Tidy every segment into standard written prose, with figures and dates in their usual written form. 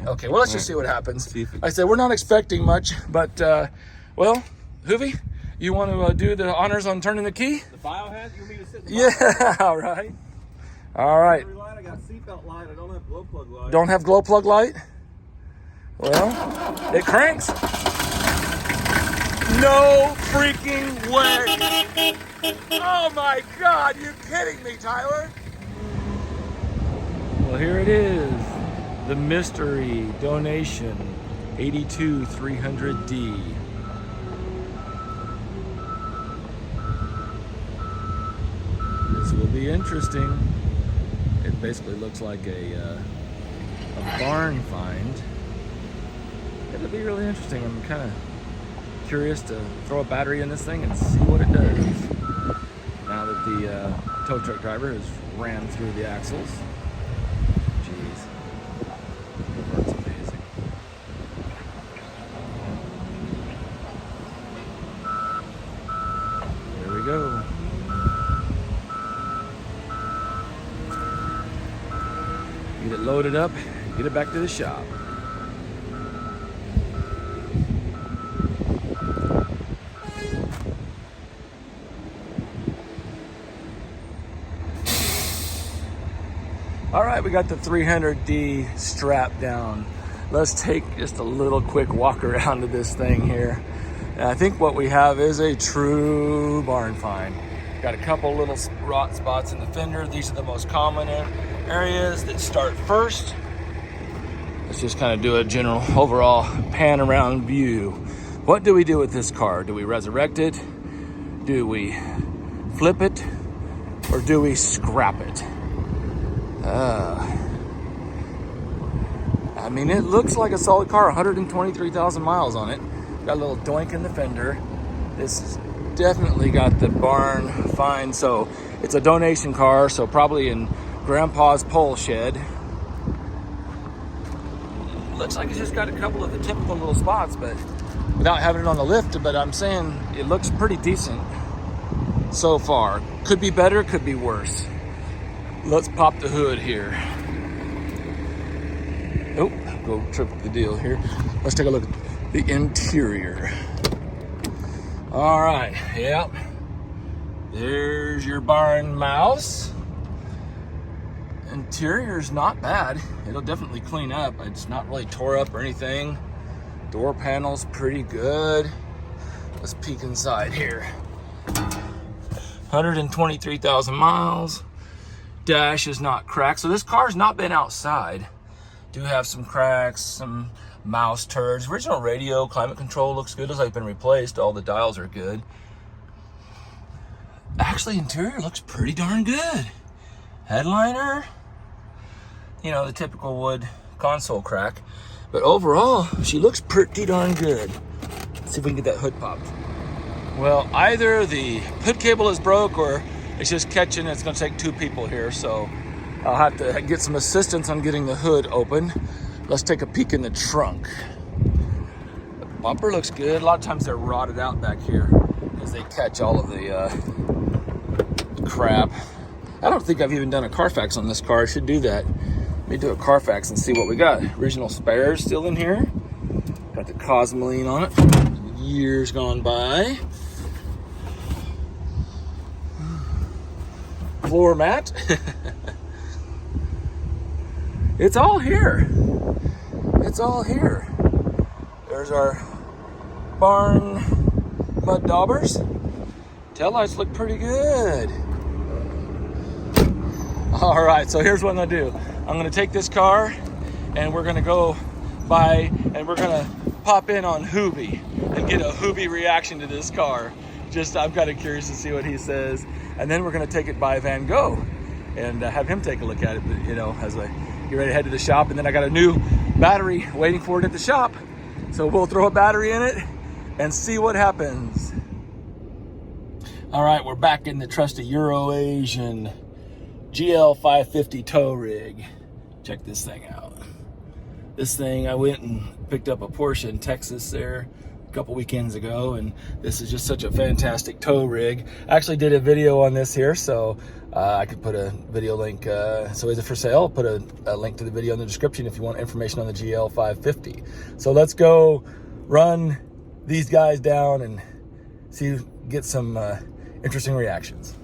Okay, well, let's just see what happens. See if it... I said we're not expecting much, but, well, Hoovie, you want to do the honors on turning the key? The biohazard? You want me to sit in the Yeah, all right. All right. light? I got seatbelt light. I don't have glow plug light. Don't have glow plug light? Well, it cranks. No freaking way. Oh my God, you're kidding me, Tyler. Well, here it is. The mystery donation 82300D. This will be interesting. It basically looks like a barn find. It'll be really interesting. I'm kind of curious to throw a battery in this thing and see what it does. Now that the tow truck driver has ran through the axles. Jeez. That's amazing. There we go. Get it loaded up, get it back to the shop. All right, we got the 300D strapped down. Let's take just a little quick walk around to this thing here. And I think what we have is a true barn find. Got a couple little rot spots in the fender. These are the most common areas that start first. Let's just kind of do a general overall pan around view. What do we do with this car? Do we resurrect it? Do we flip it? Or do we scrap it? I mean, it looks like a solid car, 123,000 miles on it. Got a little doink in the fender. This has definitely got the barn find, so it's a donation car, so probably in Grandpa's pole shed. Looks like it's just got a couple of the typical little spots, but without having it on the lift, but I'm saying it looks pretty decent so far. Could be better, could be worse. Let's pop the hood here. Oh, go trip the deal here. Let's take a look at the interior. All right, yep. There's your barn mouse. Interior's not bad. It'll definitely clean up. It's not really tore up or anything. Door panel's pretty good. Let's peek inside here. 123,000 miles. Dash is not cracked. So this car's not been outside. Do have some cracks, some mouse turds. Original radio, climate control looks good. Looks like it's been replaced. All the dials are good. Actually, interior looks pretty darn good. Headliner, you know, the typical wood console crack. But overall, she looks pretty darn good. Let's see if we can get that hood popped. Well, either the hood cable is broke or it's just catching. It's gonna take two people here, so I'll have to get some assistance on getting the hood open. Let's take a peek in the trunk. The bumper looks good. A lot of times they're rotted out back here because they catch all of the crap. I don't think I've even done a Carfax on this car. I should do that. Let me do a Carfax and see what we got. Original spares still in here. Got the Cosmoline on it. Years gone by. Floor mat. It's all here. It's all here. There's our barn mud daubers. Taillights look pretty good. All right, so here's what I'm gonna do. I'm gonna take this car and we're gonna go by and we're gonna pop in on Hoovie and get a Hoovie reaction to this car. I'm kind of curious to see what he says. And then we're gonna take it by Van Gogh and have him take a look at it, you know, as I get ready to head to the shop. And then I got a new battery waiting for it at the shop. So we'll throw a battery in it and see what happens. All right, we're back in the trusty Euroasian GL 550 tow rig. Check this thing out. This thing, I went and picked up a Porsche in Texas there a couple weekends ago, and this is just such a fantastic tow rig. I actually did a video on this here, so I could put a video link. So is it for sale? I'll put a link to the video in the description if you want information on the GL 550. So let's go run these guys down and get some interesting reactions.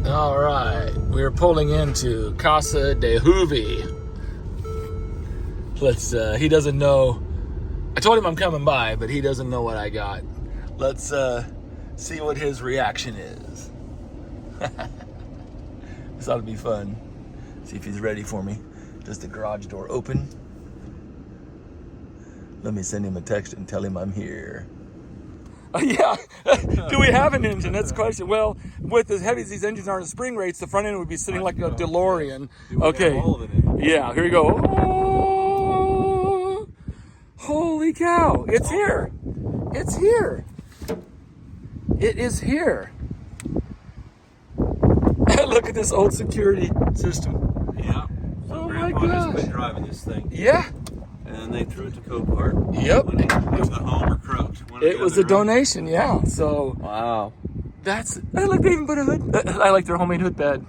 All right, we're pulling into Casa de Hoovie. He doesn't know. I told him I'm coming by, but he doesn't know what I got. Let's see what his reaction is. This ought to be fun. See if he's ready for me. Does the garage door open? Let me send him a text and tell him I'm here. Yeah. Do we have an engine? That's the question. Well, with as heavy as these engines are in spring rates, the front end would be sitting like a DeLorean. Okay. Yeah, here we go. Oh, holy cow. It's here. It's here. It is here. Look at this old security system. Yeah. So Oh my Grandpa has gosh. been driving this thing. Yeah. And they threw it to Copart. Yep. It was the home or Croat. It was a donation, yeah. So Wow. I like they even put a hood. I like their homemade hood bed.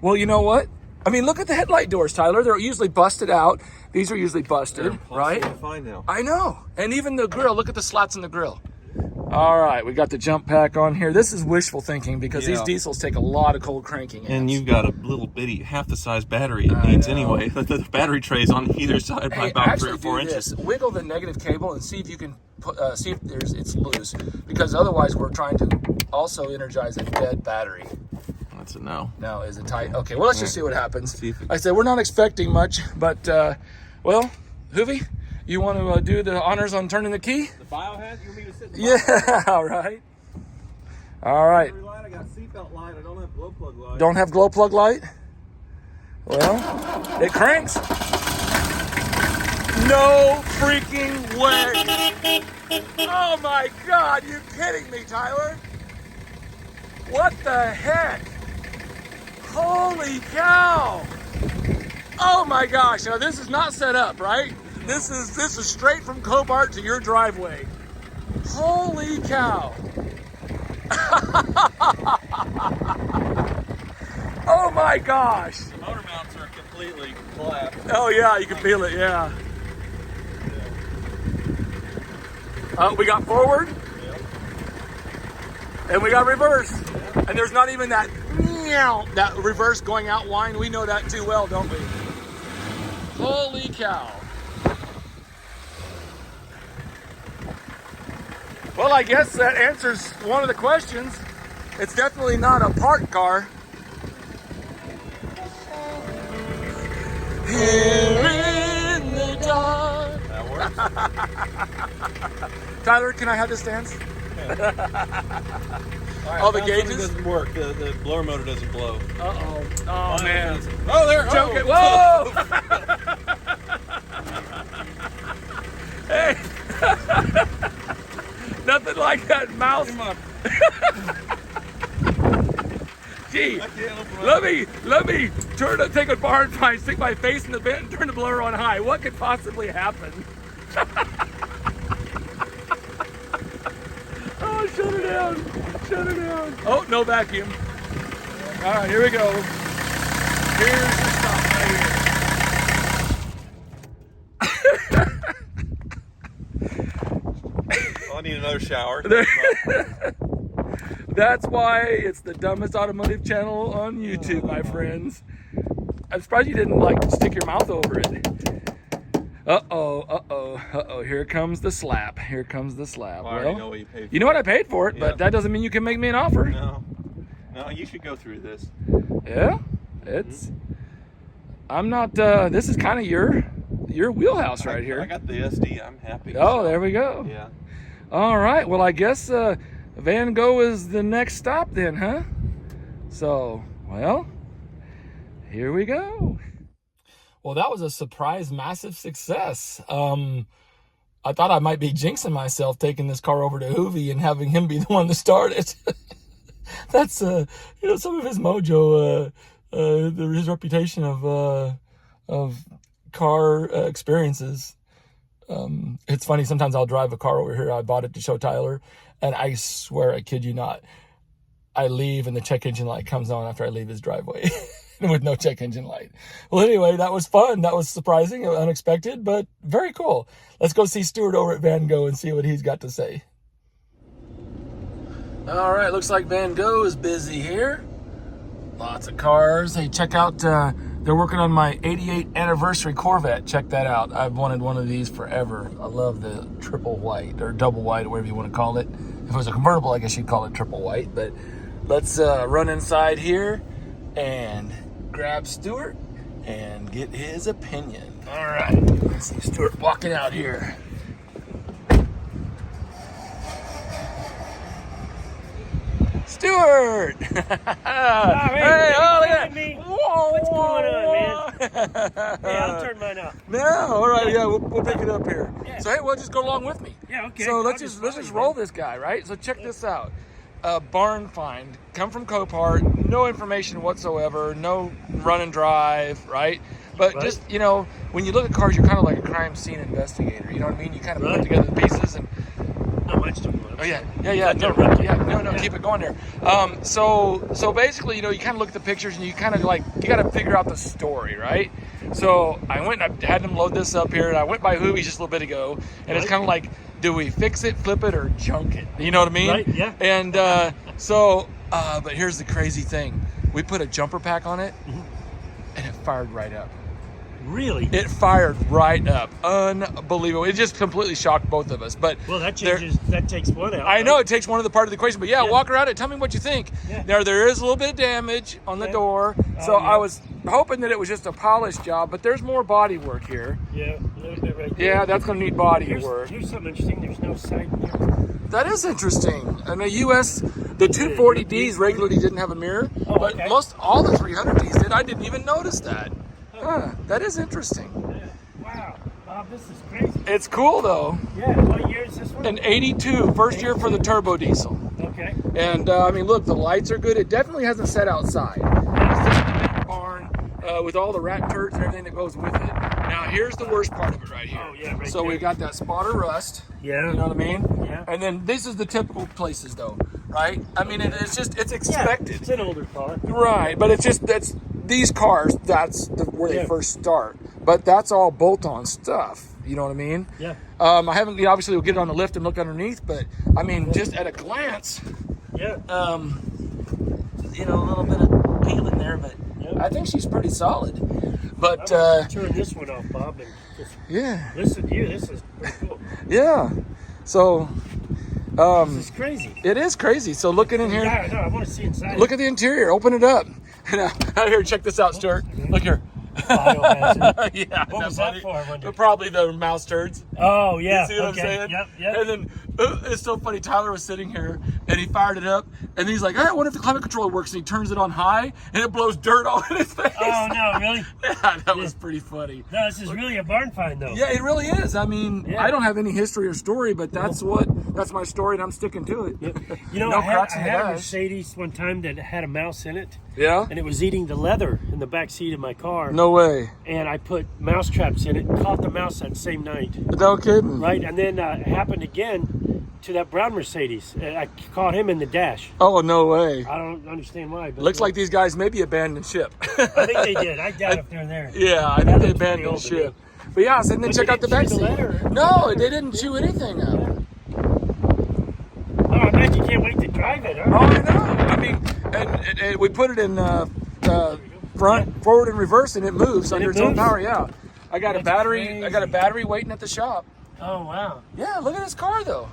Well, you know what? I mean, look at the headlight doors, Tyler. They're usually busted out. These are usually busted, right? Fine now. I know. And even the grill. Look at the slats in the grill. All right, we got the jump pack on here. This is wishful thinking because these diesels take a lot of cold cranking. And you've got a little bitty, half the size battery it needs anyway. The battery tray's on either side by about 3 or 4 inches. Wiggle the negative cable and see if you can see if it's loose, because otherwise we're trying to also energize a dead battery. That's a no. Now, is it tight? Okay, well, let's just see what happens. See if Like I said, we're not expecting much, but, well, Hoovie, you want to do the honors on turning the key? The biohazard? You want me to sit in the Yeah, all right. All right. light? I got seatbelt light. I don't have glow plug light. Don't have glow plug light? Well, it cranks. No freaking way. Oh, my God. You kidding me, Tyler? What the heck? Holy cow. Oh my gosh. Now this is not set up, right? This is straight from Copart to your driveway. Holy cow. Oh my gosh. The motor mounts are completely collapsed. Oh yeah, you can feel it, yeah. We got forward. And we got reverse. And there's not even that reverse going out whine. We know that too well, don't we? Holy cow. Well, I guess that answers one of the questions. It's definitely not a parked car. Here in the dark. That works. Tyler, can I have this dance? All the gauges? doesn't work. The blower motor doesn't blow. Uh-oh. Oh, man. Oh, there. Joking. Oh. Whoa! Hey! Nothing like that mouse. Come on. Gee, let me take a bar and try and stick my face in the vent and turn the blower on high. What could possibly happen? Oh, shut it down. Shut it down. Oh, no vacuum. All right, here we go. Here's the stop right here. I need another shower. That's why it's the dumbest automotive channel on YouTube, my friends. I'm surprised you didn't stick your mouth over it. Uh-oh. Here comes the slap. Here comes the slap. I already know what you paid for. You know what? I paid for it, Yeah. but that doesn't mean you can make me an offer. No, you should go through this. Yeah? I'm not, this is kind of your wheelhouse right here. I got the SD. I'm happy. Oh, there we go. Yeah. All right. Well, I guess Van Gogh is the next stop then, huh? So, well, here we go. Well, that was a surprise, massive success. I thought I might be jinxing myself taking this car over to Hoovie and having him be the one to start it. That's, some of his mojo, his reputation of car experiences. It's funny, sometimes I'll drive a car over here. I bought it to show Tyler, and I swear, I kid you not, I leave and the check engine light comes on after I leave his driveway with no check engine light. Well, anyway, that was fun. That was surprising, unexpected, but very cool. Let's go see Stuart over at Van Gogh and see what he's got to say. All right, looks like Van Gogh is busy here. Lots of cars. Hey, check out, they're working on my 88th anniversary Corvette. Check that out. I've wanted one of these forever. I love the triple white, or double white, or whatever you want to call it. If it was a convertible, I guess you'd call it triple white. But let's run inside here and grab Stuart and get his opinion. All right, let's see Stuart walking out here. Stuart! Hey, oh, look at me. What's going on, man? Hey, I'll turn mine off. No, all right, yeah, we'll pick it up here. Yeah. So hey, well, just go along with me. Yeah, okay. So let's just roll this guy, right? So check this out. Barn find, come from Copart, no information whatsoever, no run and drive, right? But Right. just, you know, when you look at cars, you're kind of like a crime scene investigator. You know what I mean? You kind of put Right. together the pieces and. Not much to do. Oh yeah. No, keep it going there. So basically, you know, you kind of look at the pictures and you kind of like, you got to figure out the story, right? So I went and I had them load this up here, and I went by Hoovie just a little bit ago, and it's kind of like, do we fix it, flip it, or junk it? You know what I mean? Right, yeah. And but here's the crazy thing: we put a jumper pack on it, and it fired right up. Really? It fired right up. Unbelievable. It just completely shocked both of us. But Well, that takes one out. I know it takes one of the part of the equation, but yeah, Yeah. walk around it. Tell me what you think. Yeah. Now, there is a little bit of damage on the Yeah. door, so yeah. I was hoping that it was just a polish job, but there's more body work here. Yeah, a little bit right there. Yeah, that's going to need body work. Here's something interesting. There's no side mirror. That is interesting. And the US, the 240Ds regularly didn't have a mirror, Oh, but okay. all the 300Ds did. I didn't even notice that. That is interesting. Yeah. Wow. Bob, this is crazy. It's cool, though. Yeah, what year is this one? An 82, first year for the turbo diesel. Okay. And I mean, look, the lights are good. It definitely hasn't set outside. It's just in the barn with all the rat turds and everything that goes with it. Now, here's the worst part of it right here. Oh, yeah, right so there. we got that spot of rust. Yeah. You know what I mean? Yeah. And then this is the typical places, though, right? I mean, it's expected. It's an older car. Right, but that's these cars. That's where they Yeah. first start. But that's all bolt-on stuff. You know what I mean? Yeah. I haven't. Obviously, we'll get it on the lift and look underneath. But I mean, just at a glance, Yeah. you know, a little bit of peeling there, but Yep. I think she's pretty solid. But I'm gonna turn this one off, Bob, and just yeah, listen to you. This is pretty cool. yeah. So This is crazy. it is crazy. So looking in here. Yeah, no, I want to see inside. Look at the interior. Open it up. Now, out here, check this out, Stuart. Look here. Biohazard. Yeah. What was that for, I wonder? Probably the mouse turds. Oh, yeah. You see what okay. I'm saying? Yep. And then it's so funny. Tyler was sitting here and he fired it up and he's like, hey, I wonder if the climate controller works. And he turns it on high and it blows dirt all in his face. Oh, no, really? Yeah, that was pretty funny. No, this is really a barn find, though. Yeah, it really is. I mean, Yeah. I don't have any history or story, but that's my story and I'm sticking to it. You know, No I cracks in had the a dash. Mercedes one time that had a mouse in it, Yeah? and it was eating the leather in the back seat of my car. No way. And I put mouse traps in it and caught the mouse that same night. No kidding. Right? And then it happened again to that brown Mercedes. I caught him in the dash. Oh, no way. I don't understand why. But Looks like these guys maybe abandoned ship. I think they did. I doubt if they're there. Yeah, I think That they looks pretty abandoned old to ship. me. But yeah, so then But check they out the didn't back chew the seat. leather. No, they didn't chew anything up. Oh, I bet you can't wait to drive it, Oh, huh? I know. I mean, and we put it in front, forward, and reverse, and it moves And under it its own moves? power. Yeah, I got a That's battery. crazy. I got a battery waiting at the shop. Oh, wow. Yeah, look at this car though.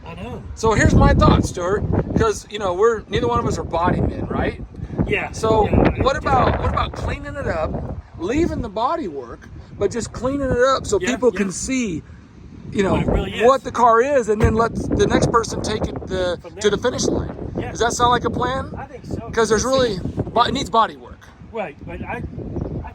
I know. So here's my thoughts, Stuart, because you know we're neither one of us are body men, right? Yeah. So yeah, what about cleaning it up, leaving the body work, but just cleaning it up so Yeah, people yeah. can see, you know, What it really is. what the car is, and then let the next person take it From to there. the finish line. Yeah. Does that sound like a plan? I think so. Because there's really, it needs body work. Right, but I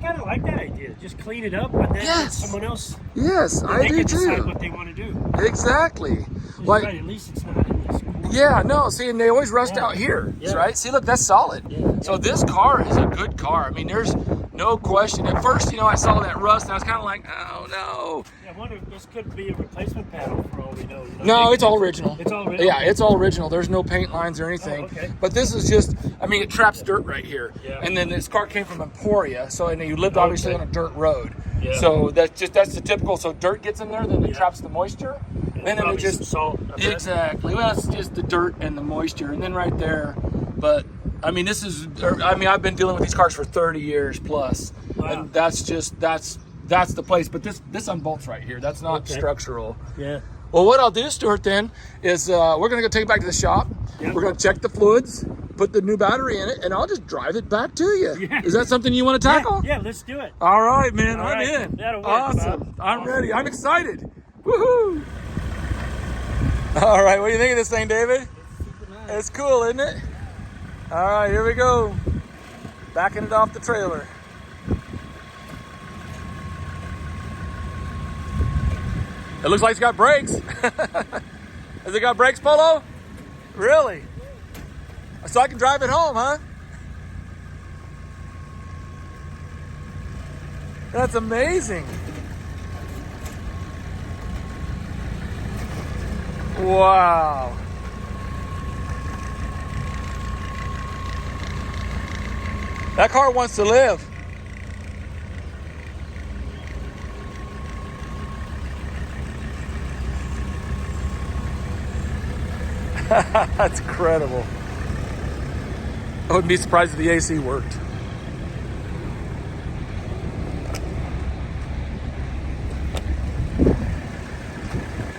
kind of like that idea. Just clean it up, and then Yes. someone else. Yes, I they do can decide too. what they want to do. Exactly. Right, Like, at least it's not in this corner. yeah, no, see, and they always rust Yeah. out here, Yeah. right? See, look, that's solid. Yeah. So this car is a good car. I mean, there's No question. At first, I saw that rust and I was kind of like, oh no. Yeah, I wonder if this could be a replacement panel for all we know. No, it's all original. It's all original? Yeah, it's all original. There's no paint lines or anything. Oh, okay. But this is just, it traps dirt right here. Yeah. And then this car came from Emporia, and you lived obviously on a dirt road. Yeah. So that's the typical. So dirt gets in there, then it traps the moisture, and then it just salt. exactly. Well, it's just the dirt and the moisture, and then right there. But this is. I've been dealing with these cars for 30 years plus, and that's the place. But this unbolts right here. That's not structural. Yeah. Well, what I'll do, Stuart, then is we're gonna go take it back to the shop. Yep. We're gonna check the fluids, put the new battery in it, and I'll just drive it back to you. Yeah. Is that something you want to tackle? Yeah, let's do it. All right, man. All I'm right. in. That'll work, Awesome. Bob. I'm ready. I'm excited. Woohoo! All right. What do you think of this thing, David? It's cool, isn't it? All right. Here we go. Backing it off the trailer. It looks like it's got brakes. Has it got brakes, Polo? Really? So I can drive it home, huh? That's amazing. Wow. That car wants to live. That's incredible. I wouldn't be surprised if the AC worked.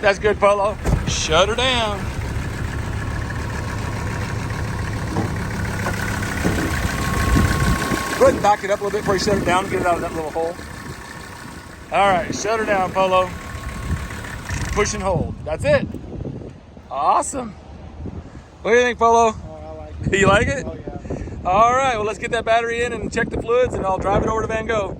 That's good, Polo. Shut her down. Go ahead and back it up a little bit before you shut it down and get it out of that little hole. All right, shut her down, Polo. Push and hold. That's it. Awesome. What do you think, Polo? Oh, I like it. You like it? Oh, yeah. All right, well, let's get that battery in and check the fluids, and I'll drive it over to Van Gogh.